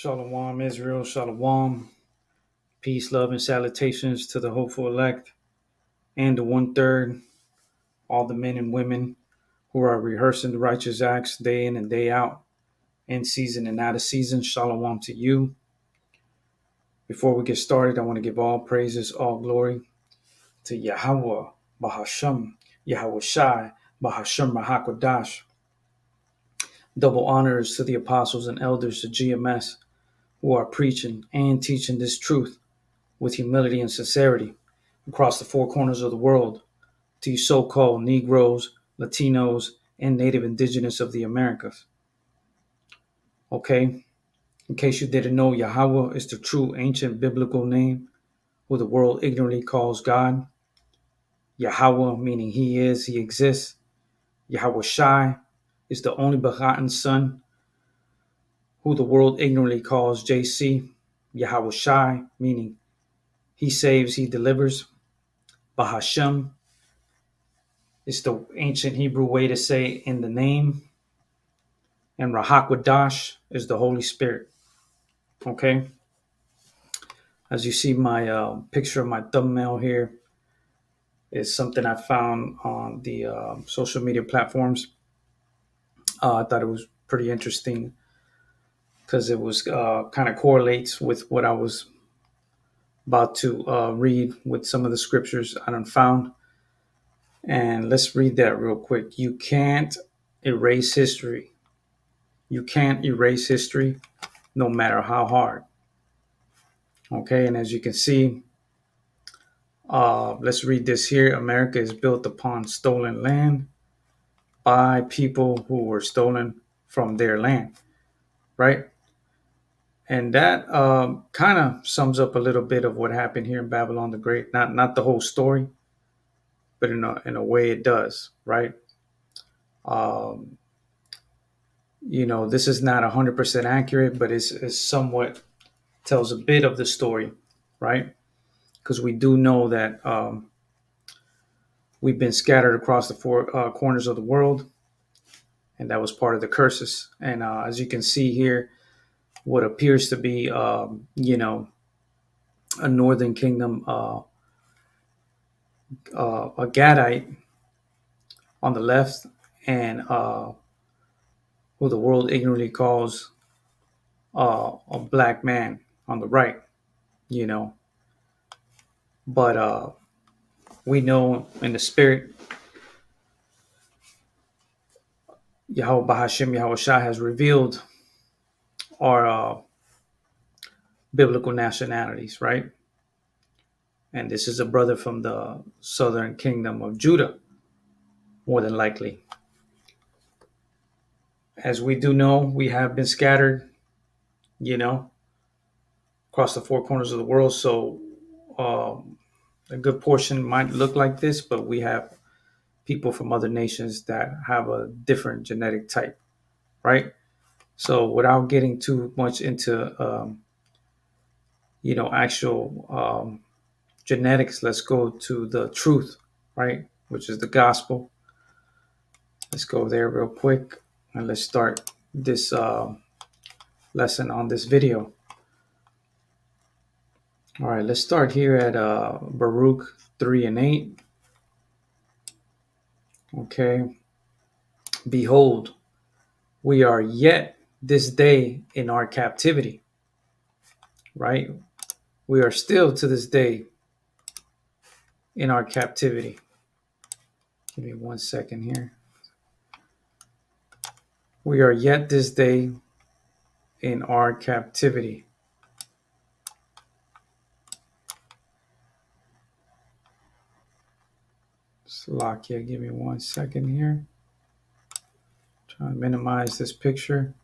Shalom, Israel, Shalom. Peace, love, and salutations to the hopeful elect and the one third, all the men and women who are rehearsing the righteous acts day in and day out, in season and out of season. Shalom to you. Before we get started, I want to give all praises, all glory to Yahweh, Bahasham, Yahweh Shai, Bahasham Rahakodash. Double honors to the apostles and elders of GMS who are preaching and teaching this truth with humility and sincerity across the four corners of the world to you so-called Negroes, Latinos, and Native Indigenous of the Americas. Okay, in case you didn't know, Yahweh is the true ancient biblical name who the world ignorantly calls God. Yahweh meaning He is, He exists. Yahweh Shai is the only begotten Son who the world ignorantly calls JC. Yahweh Shai meaning He saves, He delivers. Bahashem is the ancient Hebrew way to say in the name. And Rahakwadash is the Holy Spirit. Okay. As you see, my picture of my thumbnail here is something I found on the social media platforms. I thought it was pretty interesting because it was kind of correlates with what I was about to read with some of the scriptures I done found. And let's read that real quick. You can't erase history. You can't erase history no matter how hard. Okay, and as you can see, let's read this here. America is built upon stolen land by people who were stolen from their land, right? And that kind of sums up a little bit of what happened here in Babylon the Great. Not the whole story, but in a way it does, right? Um, this is not 100% accurate, but it's somewhat tells a bit of the story, right? Because we do know that we've been scattered across the four corners of the world, and that was part of the curses. And as you can see here, what appears to be, a northern kingdom, a Gadite on the left, and who the world ignorantly calls a black man on the right, you know. But we know in the spirit, Yahweh Bahashim Yahweh Shah has revealed our biblical nationalities, right? And this is a brother from the southern kingdom of Judah, more than likely. As we do know, we have been scattered, you know, across the four corners of the world. So a good portion might look like this, but we have people from other nations that have a different genetic type, right? So without getting too much into, actual genetics, let's go to the truth, right? Which is the gospel. Let's go there real quick and let's start this lesson on this video. All right, let's start here at Baruch 3 and 8. Okay. Behold, we are yet this day in our captivity, right? We are still to this day in our captivity. Give me 1 second here. We are yet this day in our captivity. Slovakia, give me 1 second here. Trying to minimize this picture.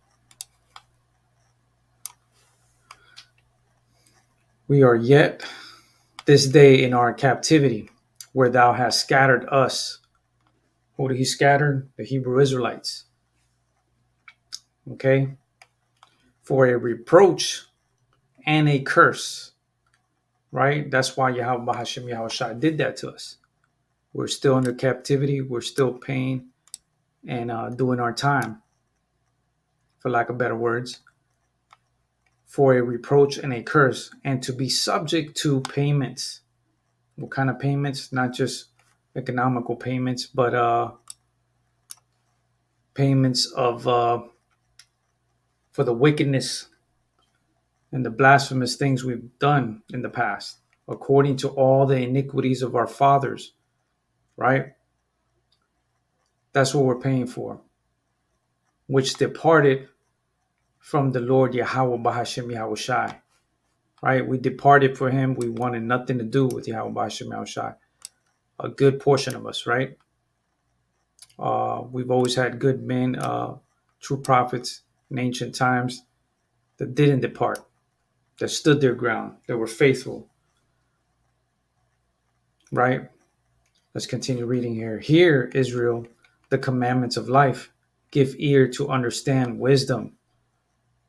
We are yet this day in our captivity, where thou hast scattered us. Who did he scatter? The Hebrew Israelites. Okay? For a reproach and a curse. Right? That's why Yahweh Bahashim Yahweh Shai did that to us. We're still under captivity. We're still paying and doing our time, for lack of better words. for a reproach and a curse, and to be subject to payments. What kind of payments? Not just economical payments, but payments of for the wickedness and the blasphemous things we've done in the past, according to all the iniquities of our fathers, right? That's what we're paying for, which departed from the Lord Yahweh Bahashim Yahushai, right? We departed for him. We wanted nothing to do with Yahweh Bahashim Yahushai. A good portion of us, right? We've always had good men, true prophets in ancient times that didn't depart, that stood their ground, that were faithful, right? Let's continue reading here. Hear, Israel, the commandments of life. Give ear to understand wisdom,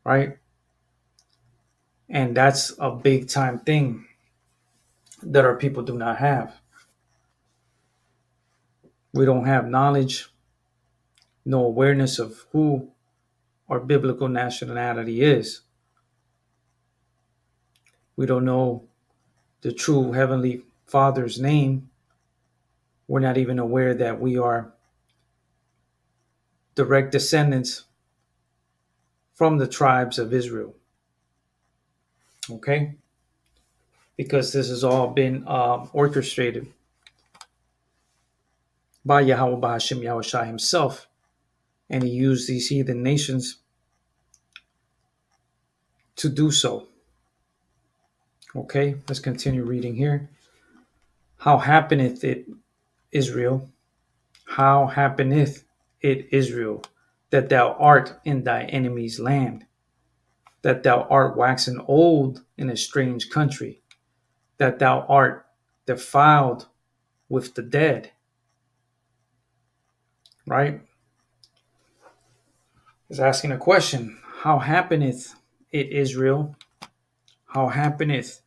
right? And that's a big time thing that our people do not have. We don't have knowledge, no awareness of who our biblical nationality is. We don't know the true Heavenly Father's name. We're not even aware that we are direct descendants from the tribes of Israel. Okay? Because this has all been orchestrated by Yahweh Bahashim Yahushai himself. And he used these heathen nations to do so. Okay, let's continue reading here. How happeneth it, Israel? How happeneth it, Israel, that thou art in thy enemy's land, that thou art waxen old in a strange country, that thou art defiled with the dead? Right? He's asking a question. How happeneth it, Israel? How happeneth,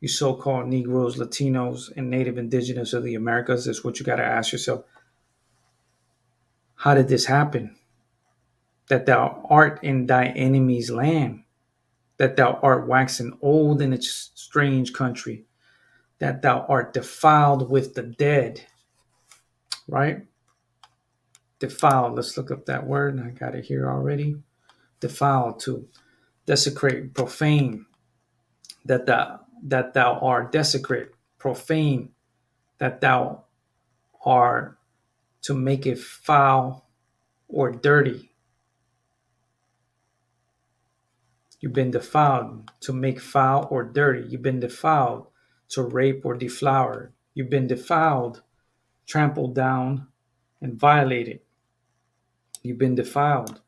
you so-called Negroes, Latinos, and Native Indigenous of the Americas? Is what you got to ask yourself. How did this happen? That thou art in thy enemy's land, that thou art waxen old in a strange country, that thou art defiled with the dead. Right? Defiled. Let's look up that word. I got it here already. Defiled, to desecrate, profane. That thou art desecrate, profane. That thou art to make it foul or dirty. You've been defiled to make foul or dirty. You've been defiled to rape or deflower. You've been defiled, trampled down, and violated. You've been defiled.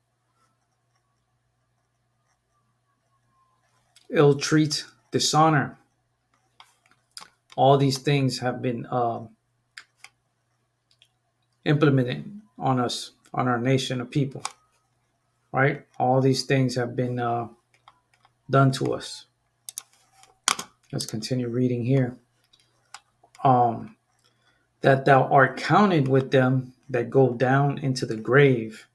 Ill treat, dishonor. All these things have been implemented on us, on our nation of people. Right? All these things have been done to us. Let's continue reading here. That thou art counted with them that go down into the grave.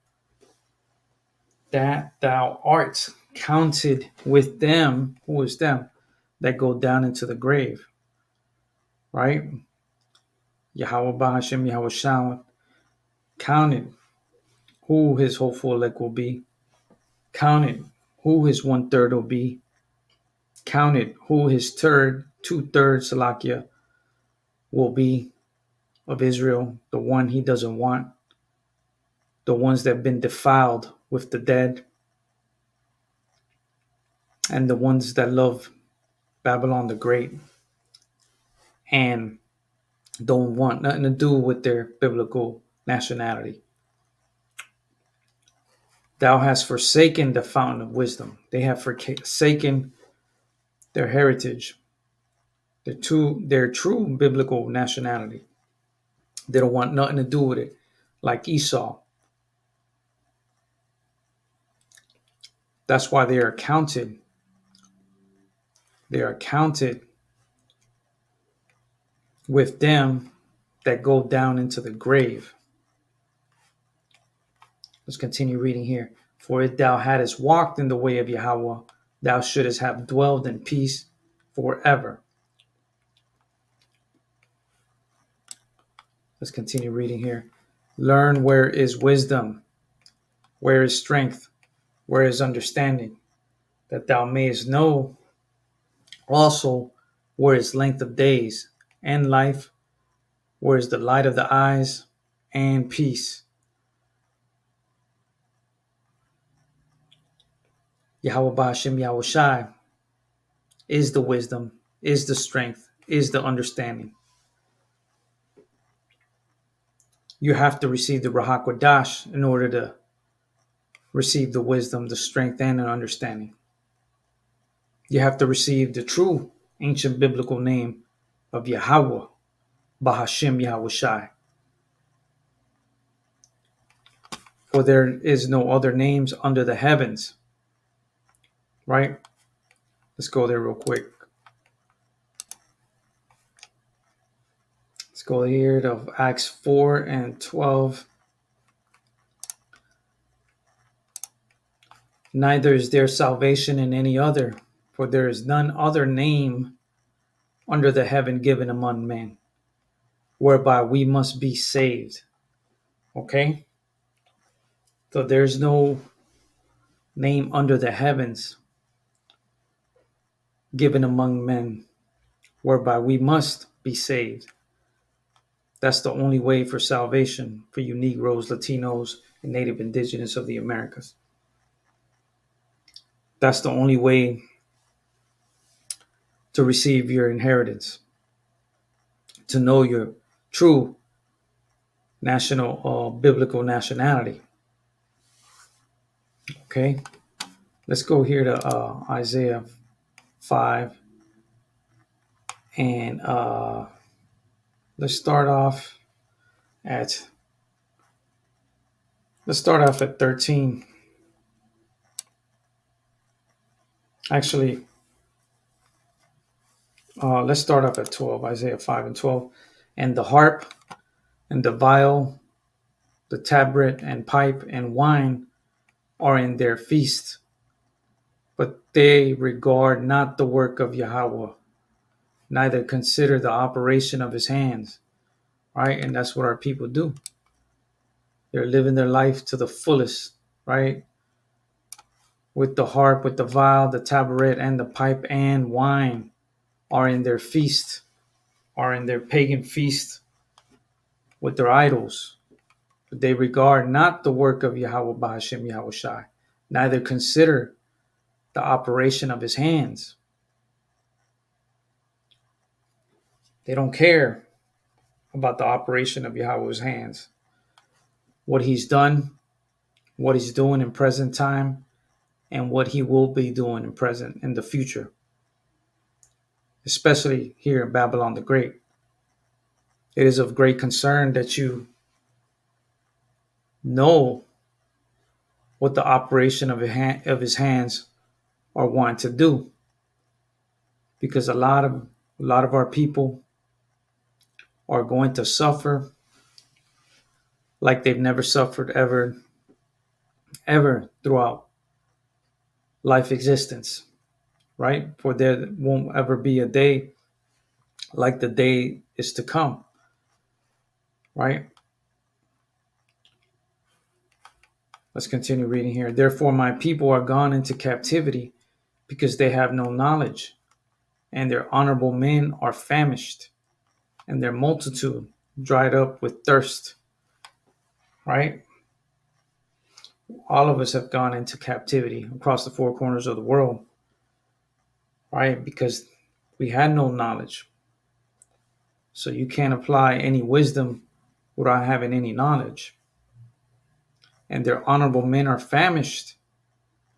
That thou art counted with them. Who is them? That go down into the grave. Right? Yahweh Bahashim Yahweh Shah counted who his hopeful elect will be. Counted who his 1/3 will be. Counted who his 2/3 Salakia will be of Israel, the one he doesn't want, the ones that have been defiled with the dead, and the ones that love Babylon the Great and don't want nothing to do with their biblical nationality. Thou hast forsaken the fountain of wisdom. They have forsaken their heritage, their true biblical nationality. They don't want nothing to do with it, like Esau. That's why they are counted. They are counted with them that go down into the grave. Let's continue reading here. For if thou hadst walked in the way of Yahweh, thou shouldest have dwelled in peace forever. Let's continue reading here. Learn where is wisdom, where is strength, where is understanding, that thou mayest know also where is length of days and life, where is the light of the eyes and peace. Yahweh Ba'ashem Yahweh Shai is the wisdom, is the strength, is the understanding. You have to receive the Rahakwadash in order to receive the wisdom, the strength, and the understanding. You have to receive the true ancient biblical name of Yahweh, Bahashem Yahweh Shai. For there is no other names under the heavens. Right? Let's go there real quick. Let's go here to Acts 4 and 12. Neither is there salvation in any other, for there is none other name under the heaven given among men, whereby we must be saved. Okay? So there's no name under the heavens given among men, whereby we must be saved. That's the only way for salvation for you Negroes, Latinos, and Native Indigenous of the Americas. That's the only way to receive your inheritance, to know your true national, biblical nationality. Okay, let's go here to Isaiah 5, and let's start off at 13. Actually, let's start off at 12. Isaiah 5 and 12. And the harp and the viol, the tabret and pipe and wine are in their feast, but they regard not the work of Yahweh, neither consider the operation of his hands. Right? And that's what our people do. They're living their life to the fullest, right? With the harp, with the viol, the tabret, and the pipe and wine are in their feast, are in their pagan feast with their idols. But they regard not the work of Yahweh Bahashem Yahweh Shai, neither consider the operation of his hands. They don't care about the operation of Yahweh's hands. What he's done, what he's doing in present time, and what he will be doing in the future, especially here in Babylon the Great. It is of great concern that you know what the operation of his hands are wanting to do, because a lot of our people are going to suffer like they've never suffered ever throughout life existence, right? For there won't ever be a day like the day is to come, right? Let's continue reading here. Therefore, my people are gone into captivity because they have no knowledge, and their honorable men are famished, and their multitude dried up with thirst, right? All of us have gone into captivity across the four corners of the world, right? Because we had no knowledge. So you can't apply any wisdom without having any knowledge. And their honorable men are famished,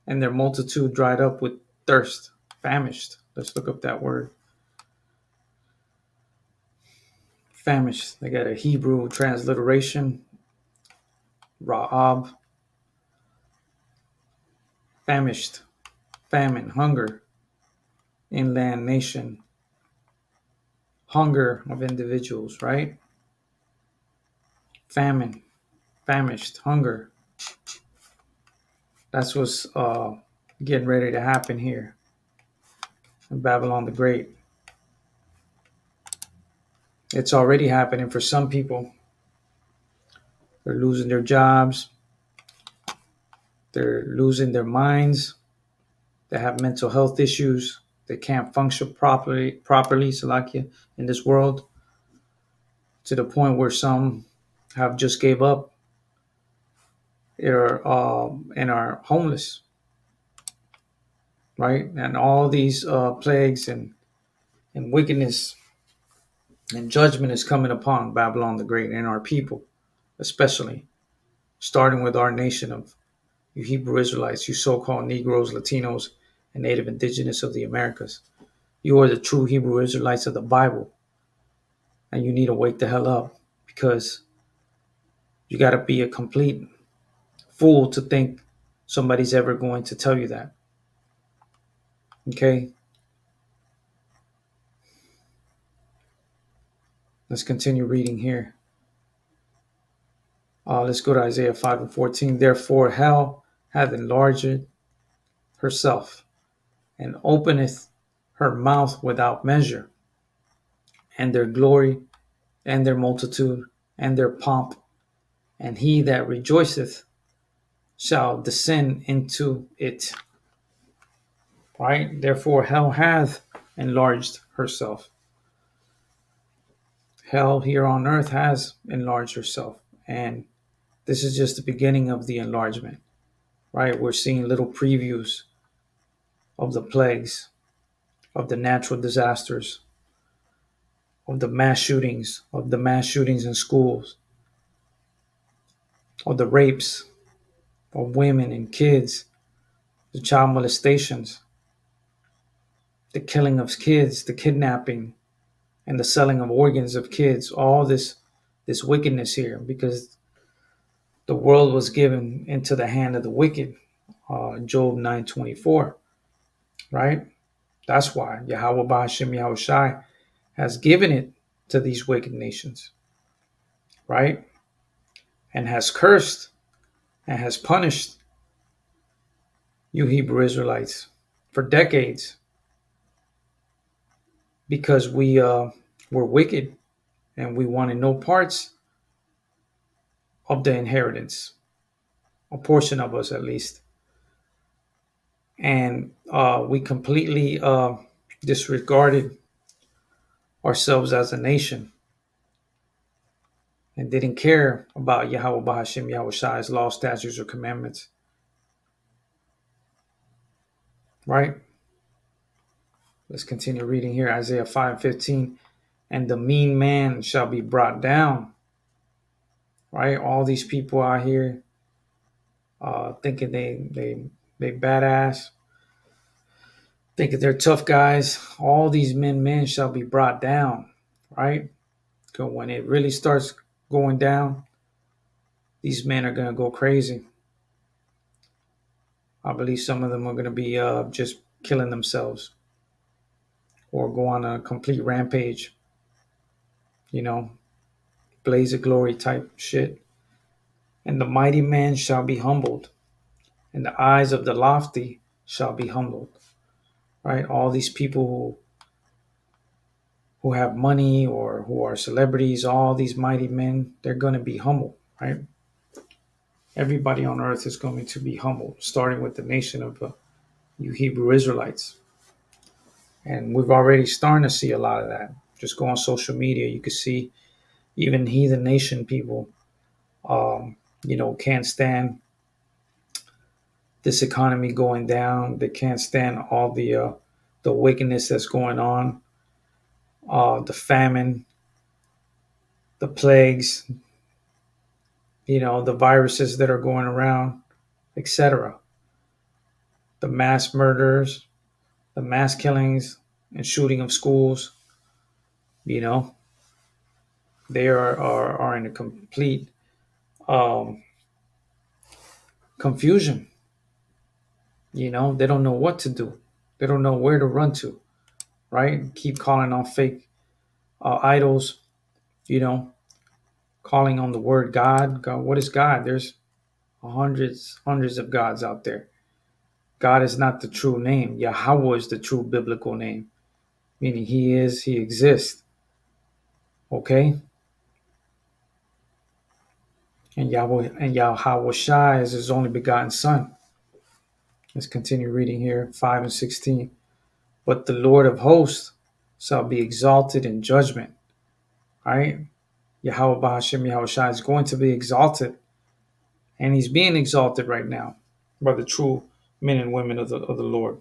and their multitude dried up with thirst. Famished. Let's look up that word. Famished. They got a Hebrew transliteration. Ra'ab. Famished. Famine. Hunger. Inland nation. Hunger of individuals, right? Famine. Famished. Hunger. That's what's getting ready to happen here. and Babylon the Great. It's already happening for some people. They're losing their jobs. They're losing their minds. They have mental health issues. They can't function properly, Salakia, in this world, to the point where some have just gave up and are homeless, right? And all these plagues and wickedness and judgment is coming upon Babylon the Great and our people, especially starting with our nation of you Hebrew Israelites, you so-called Negroes, Latinos, and Native Indigenous of the Americas. You are the true Hebrew Israelites of the Bible, and you need to wake the hell up because you got to be a complete fool to think somebody's ever going to tell you that. Okay, let's continue reading here. Let's go to Isaiah 5 and 14. Therefore, hell hath enlarged herself and openeth her mouth without measure, and their glory and their multitude and their pomp, and he that rejoiceth shall descend into it. Right? Therefore, hell hath enlarged herself. Hell here on earth has enlarged herself. And this is just the beginning of the enlargement, right? We're seeing little previews of the plagues, of the natural disasters, of the mass shootings in schools, of the rapes of women and kids, the child molestations, the killing of kids, the kidnapping, and the selling of organs of kids, all this wickedness here, because the world was given into the hand of the wicked. Job 9:24, right? That's why Yahweh Ba'ashem Yahushai has given it to these wicked nations, right? And has cursed and has punished you Hebrew Israelites for decades because we were wicked and we wanted no parts of the inheritance, a portion of us at least. And we completely disregarded ourselves as a nation and didn't care about Yahweh Bahashim Yahushai's law, statutes, or commandments. Right? Let's continue reading here. Isaiah 5:15. And the mean man shall be brought down. Right? All these people out here thinking they badass, thinking they're tough guys. All these men shall be brought down. Right? Because when it really starts going down, these men are going to go crazy. I believe some of them are going to be just killing themselves or go on a complete rampage, you know, blaze of glory type shit. And the mighty man shall be humbled, and the eyes of the lofty shall be humbled. Right? All these people who have money or who are celebrities, all these mighty men, they're going to be humble, right? Everybody on earth is going to be humble, starting with the nation of you Hebrew Israelites. And we've already starting to see a lot of that. Just go on social media, you can see even heathen nation people, can't stand this economy going down. They can't stand all the wickedness that's going on, the famine, the plagues, the viruses that are going around, etc. The mass murders, the mass killings and shooting of schools. You know, they are in a complete um, confusion. They don't know what to do. They don't know where to run to, right? Keep calling on fake idols, you know, calling on the word God. God, what is God? There's hundreds of gods out there. God is not the true name. Yahweh is the true biblical name, meaning He is, He exists. Okay? And Yahweh Shai is His only begotten Son. Let's continue reading here, 5 and 16. But the Lord of hosts shall be exalted in judgment. All right? Yahweh Bahashim Yahweh Shai is going to be exalted. And He's being exalted right now by the true men and women of the Lord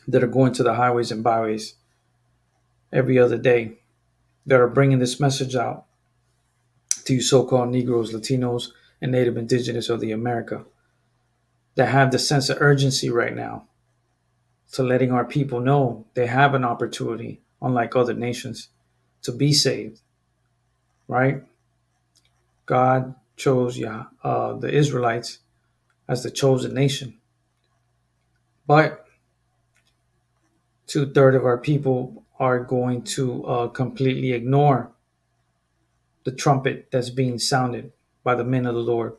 that are going to the highways and byways every other day, that are bringing this message out to you so-called Negroes, Latinos, and Native Indigenous of the America that have the sense of urgency right now to letting our people know they have an opportunity, unlike other nations, to be saved, right? God chose the Israelites as the chosen nation, but two-thirds of our people are going to completely ignore the trumpet that's being sounded by the men of the Lord.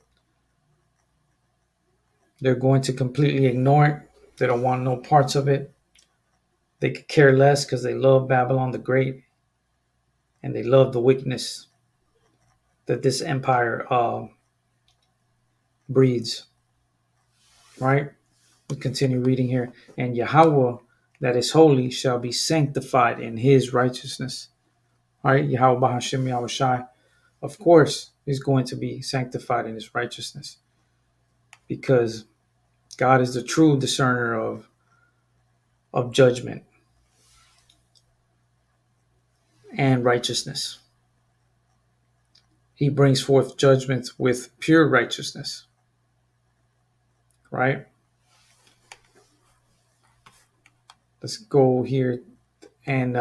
They're going to completely ignore it. They don't want no parts of it. They could care less because they love Babylon the Great and they love the wickedness that this empire breeds, right? We continue reading here. And Yahweh that is holy shall be sanctified in his righteousness. All right, Yahweh Bahashim Yahweh Shai, of course, is going to be sanctified in his righteousness because God is the true discerner of judgment and righteousness. He brings forth judgment with pure righteousness, right? Let's go here and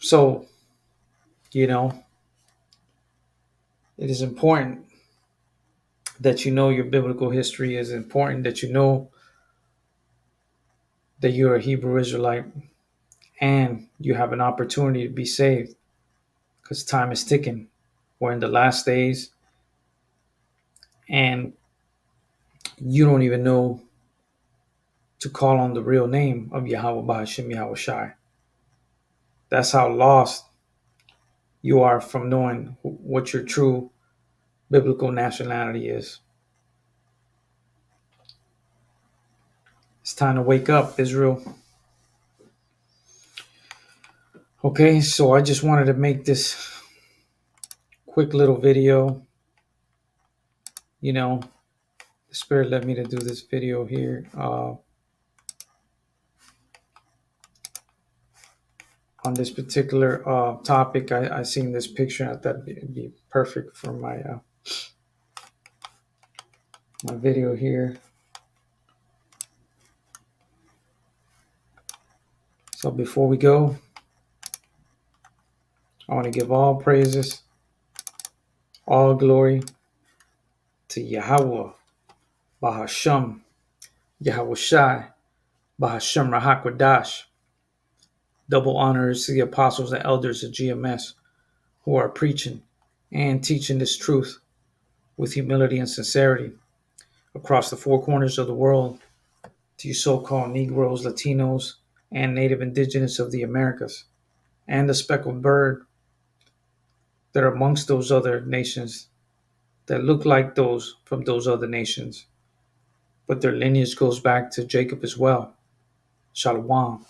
so, you know, it is important that you know your biblical history. It is important that you know that you're a Hebrew Israelite and you have an opportunity to be saved because time is ticking. We're in the last days and you don't even know to call on the real name of Yahweh Bahashim Yahweh Shai. That's how lost you are from knowing what your true biblical nationality is. It's time to wake up, Israel. Okay, so I just wanted to make this quick little video. You know, the Spirit led me to do this video here on this particular topic. I seen this picture and I thought it'd be perfect for my video here. So before we go, I want to give all praises, all glory to Yahweh, Bahasham, Yahweh Shai, Bahasham Rahakwadash. Double honors to the apostles and elders of GMS who are preaching and teaching this truth with humility and sincerity across the four corners of the world to you so-called Negroes, Latinos, and Native Indigenous of the Americas, and the speckled bird that are amongst those other nations that look like those from those other nations, but their lineage goes back to Jacob as well. Shalom.